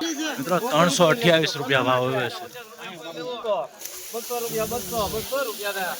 મિત્રો 328 રૂપિયા ભાવ આવે છે. 200 રૂપિયા 200 રૂપિયા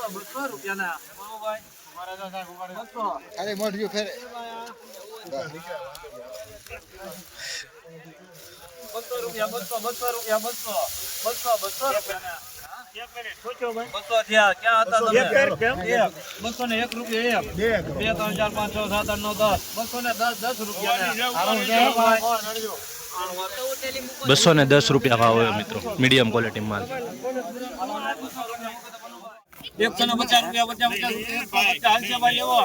200 રૂપિયા અરે મોઢું ફેરે 200 રૂપિયા 200 રૂપિયા 200 રૂપિયા 200 થયા ક્યાં હતા તમે 201 રૂપિયા 1 2 3 4 5 6 7 8 9 10 210 રૂપિયા 210 રૂપિયા ભાવ આવે મિત્રો, મીડિયમ ક્વોલિટી માલ. 150 રૂપિયા 50 ભાઈ લેવો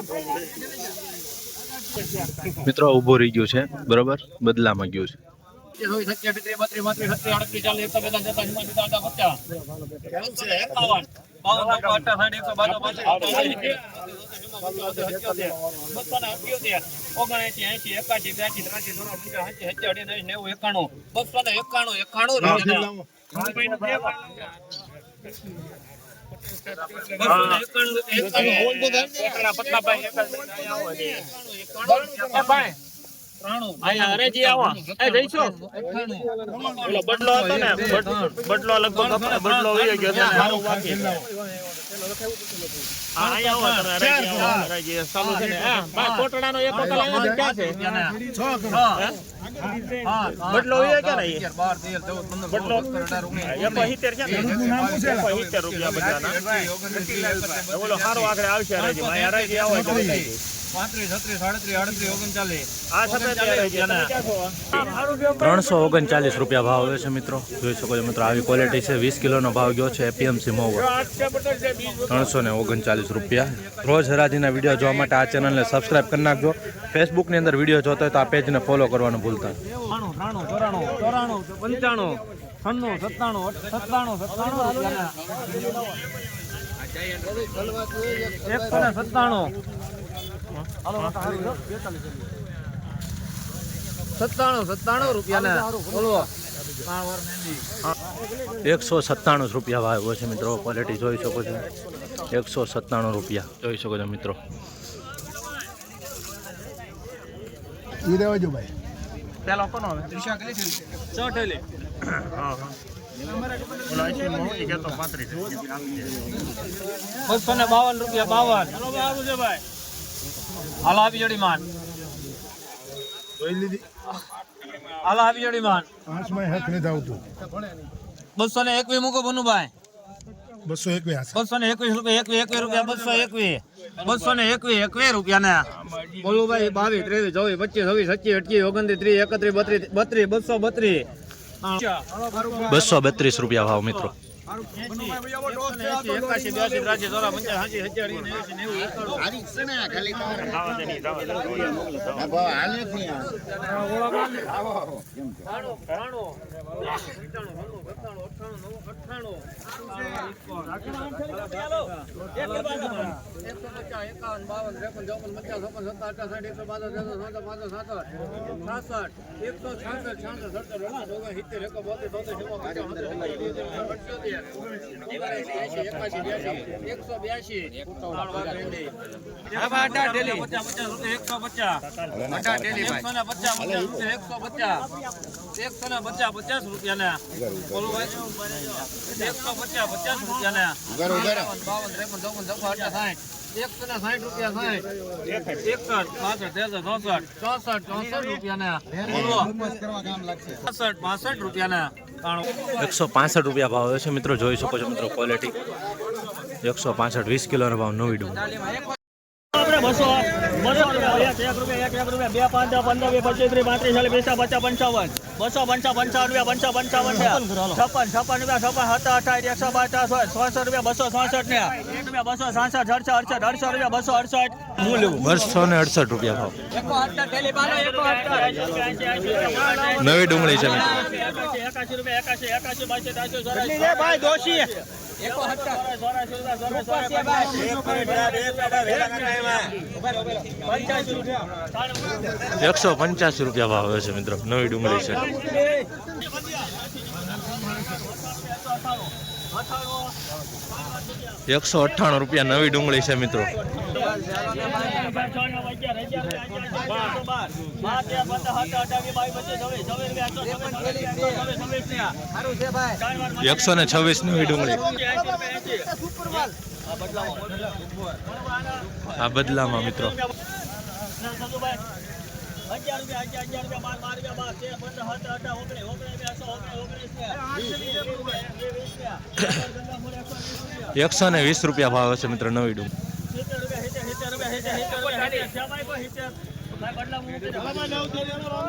મિત્રો ઊભો રહી ગયું છે, બરોબર, બદલામાં ગયું છે. 27 32 33 38 40 બદલો હતો ને બદલો લગભગ બદલો વહી ગયો છે મારું બાકી કોટડાનો એક બોટલ આવ્યો ક્યાં છે બદલો વહી ગયા ને 70 રૂપિયા બધાના ઓલો સારો આગળ આવશે હરાજી માં હરાજી આવો 35 36 37 38 39 339 રૂપિયા ભાવ આવે છે મિત્રો, જોઈ શકો છો મિત્રો. આવી ક્વોલિટી છે. 20 કિલોનો ભાવ ગયો છે એપીએમસી મહુવા, 339 રૂપિયા. રોજ હરાજીના વિડીયો જોવા માટે આ ચેનલને સબસ્ક્રાઇબ કરી નાખજો. ફેસબુકની અંદર વિડીયો જોતા હોય તો આ પેજને ફોલો કરવાનું ભૂલતા નહીં. 97 રૂપિયા બોલો 197 રૂપિયા ભાવ છે મિત્રો. ક્વોલિટી જોઈ શકો છો, 197 રૂપિયા જોઈ શકો છો મિત્રો. ઈ રહેવાજો ભાઈ પેલો કોનો આવે ત્રિશા કલી છે ચોટેલી હા હા ઓલા છે મોટી કે તો 35 252 રૂપિયા 52 ચલો ભાઈ આવું છે ભાઈ હાલ આવી જોડી માન જોઈ લીધી હાલ આવી જોડી માન પાંચમાં હેક નથી આવતું 221 મૂકો બનુભાઈ 221 રૂપિયા 21 રૂપિયા ને બોલો ભાઈ 22 23 24 25 26 27 28 29 30 31 32 232 રૂપિયા ભાવ મિત્રો. 165 રૂપિયા ભાવ છે મિત્રો, જોઈ શકો છો મિત્રો. ક્વોલિટી 165 20 કિલોનો ભાવ નવી ડુંગળી. 200 રૂપિયા 1 રૂપિયા 1 રૂપિયા 2 5 10 15 20 25 30 35 40 50 55 255 રૂપિયા 56 57 268 રૂપિયા નવી ડુંગળી છે મિત્રો. 185 રૂપિયા ભાવ આવે છે મિત્રો, નવી ડુંગળી છે. 198 રૂપિયા નવી ડુંગળી છે મિત્રો. ₹126 ની ડુંગળી આ બદલામાં મિત્રો. ₹120 ભાવ હશે મિત્રો નવી ડુંગળી.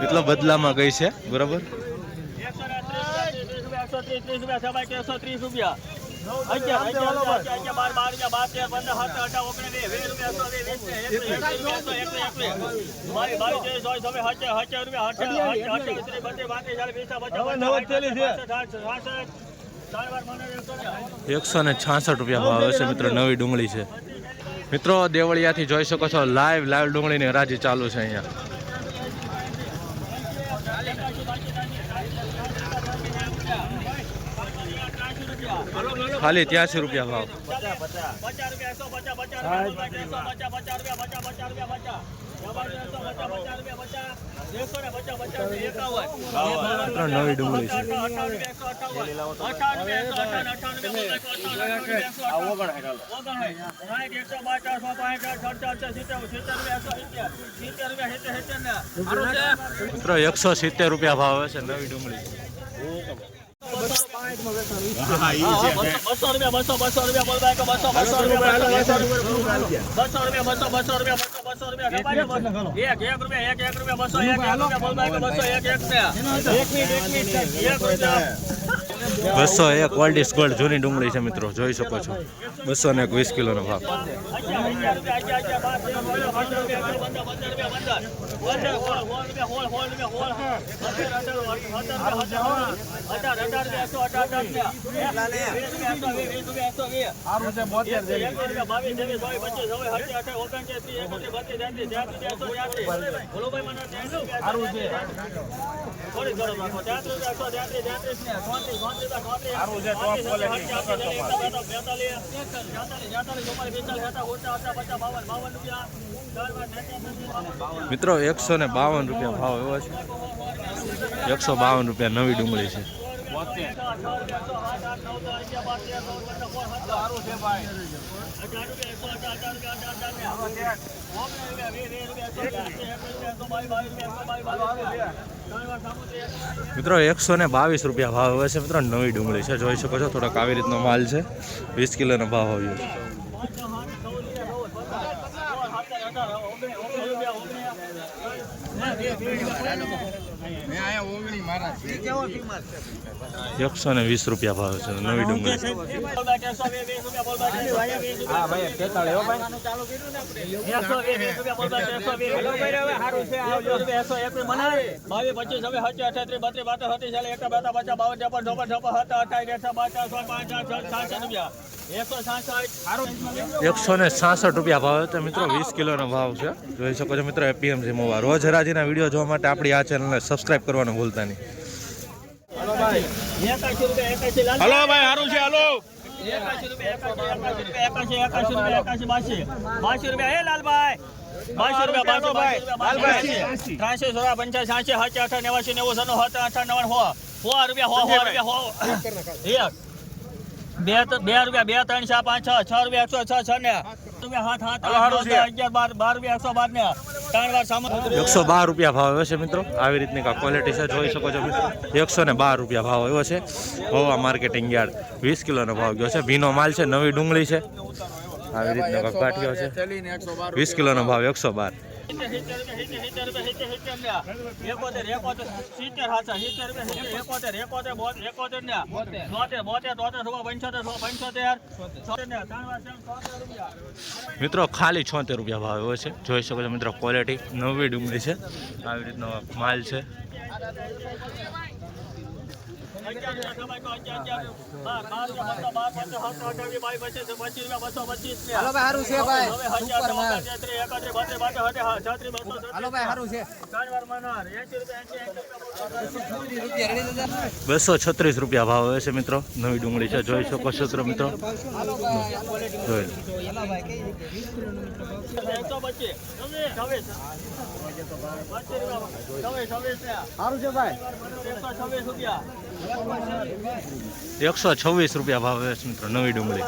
એટલો બદલામાં ગઈ છે બરાબર. ₹166 ભાવ હશે મિત્રો નવી ડુંગળી છે. મિત્રો દેવળિયાથી જોઈ શકો છો લાઈવ ડુંગળીની હરાજી ચાલુ છે અહીંયા. ખાલી ₹83 ભાવ. નવી ડુંગળી છે. મિત્રો ₹170 ભાવ હશે નવી ડુંગળી. ₹201 ઓલ્ડ ગોલ્ડ જૂની ડુંગળી છે મિત્રો જોઈ શકો છો. 220 કિલોનો ભાવ. મિત્રો ₹152 ભાવ એવો છે. ₹152 નવી ડુંગળી છે. મિત્રો ₹122 ભાવ આવે છે મિત્રો નવી ડુંગળી છે જોઈ શકો છો. થોડોક આવી રીતનો માલ છે. 20 કિલોનો ભાવ આવ્યો છે. ₹120 ભાવ છે નવી ડુંગળી. ₹166 ભાવ છે મિત્રો. 20 કિલોનો ભાવ છે જોઈ શકો છો મિત્રો. એપીએમસી મોવા રોજ હરાજીના વિડીયો જોવા માટે આપણી આ ચેનલને સબસ્ક્રાઇબ કરવાનું ભૂલતા નહીં. હલો ભાઈ સારું છે. હલો ₹81 હે લાલભાઈ. ₹112 ભાવ હશે મિત્રો. આવી રીતની ક્વોલિટી છે જોઈ શકો છો મિત્રો. ₹112 ભાવ આવ્યો છે મહુવા માર્કેટિંગ યાર્ડ. 20 કિલોનો ભાવ ગયો છે. ભીનો માલ છે. નવી ડુંગળી છે. આવી રીતનો કાઠિયો છે. 20 કિલોનો ભાવ 112. મિત્રો ખાલી ₹76 ભાવ આવ્યો છે જોઈ શકો છો મિત્રો. ક્વોલિટી નવી ડુંગળી છે. આવી રીતનો માલ છે. હાલો ભાઈ હારું છે ભાઈ સુપર માલ હાલો ભાઈ હારું છે 236 રૂપિયા ભાવ આવે છે મિત્રો. નવી ડુંગળી છે, જોઈ શકો છો મિત્રો. જોઈ હારું છે ભાઈ 126 રૂપિયા ભાવ આવે છે મિત્રો. નવી ડુંગળી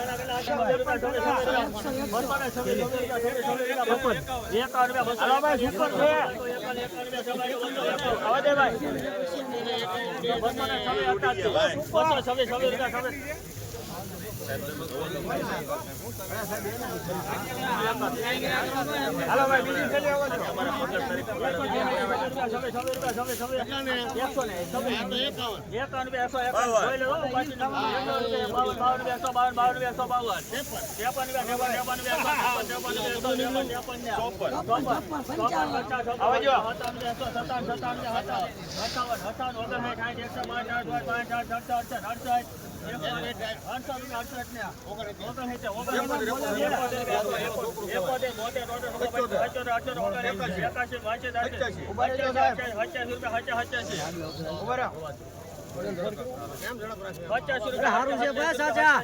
હારું છે બસ આજા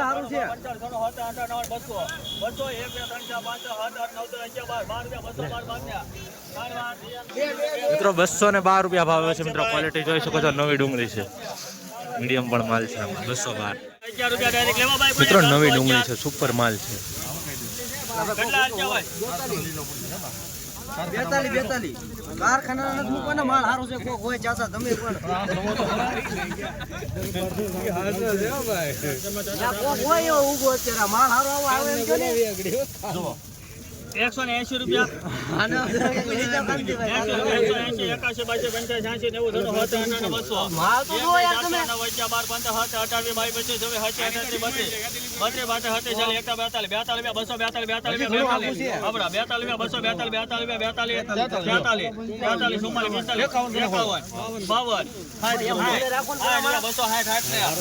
હારું છે મિત્રો 212 રૂપિયા ભાવ આવે છે મિત્રો. ક્વોલિટી જોઈ શકો છો. નવી ડુંગળી છે, મીડિયમ પણ માલ છે આમાં. 212 મિત્રો. નવી ડુંગળી છે, સુપર માલ છે. 42 કારખાના નથી મૂકવાના માલ હારું છે. કોક હોય ચાચા તમે પણ કોક હોય એવો ઊભો અત્યારે માલ હારો આવે એમ કે ને 180 રૂપિયા 180 માલ તો જો યાર તમે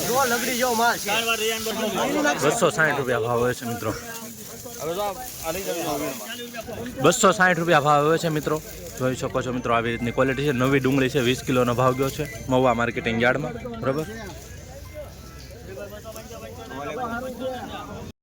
જો લગડી જો માલ છે 260 રૂપિયા ભાવ આવે છે મિત્રો. 260 રૂપિયા ભાવ આવે છે મિત્રો. જોઈ શકો છો મિત્રો. આવી રીતની ક્વોલિટી છે. નવી ડુંગળી છે. 20 કિલોનો ભાવ ગયો છે મહુવા માર્કેટિંગ યાર્ડમાં. બરાબર.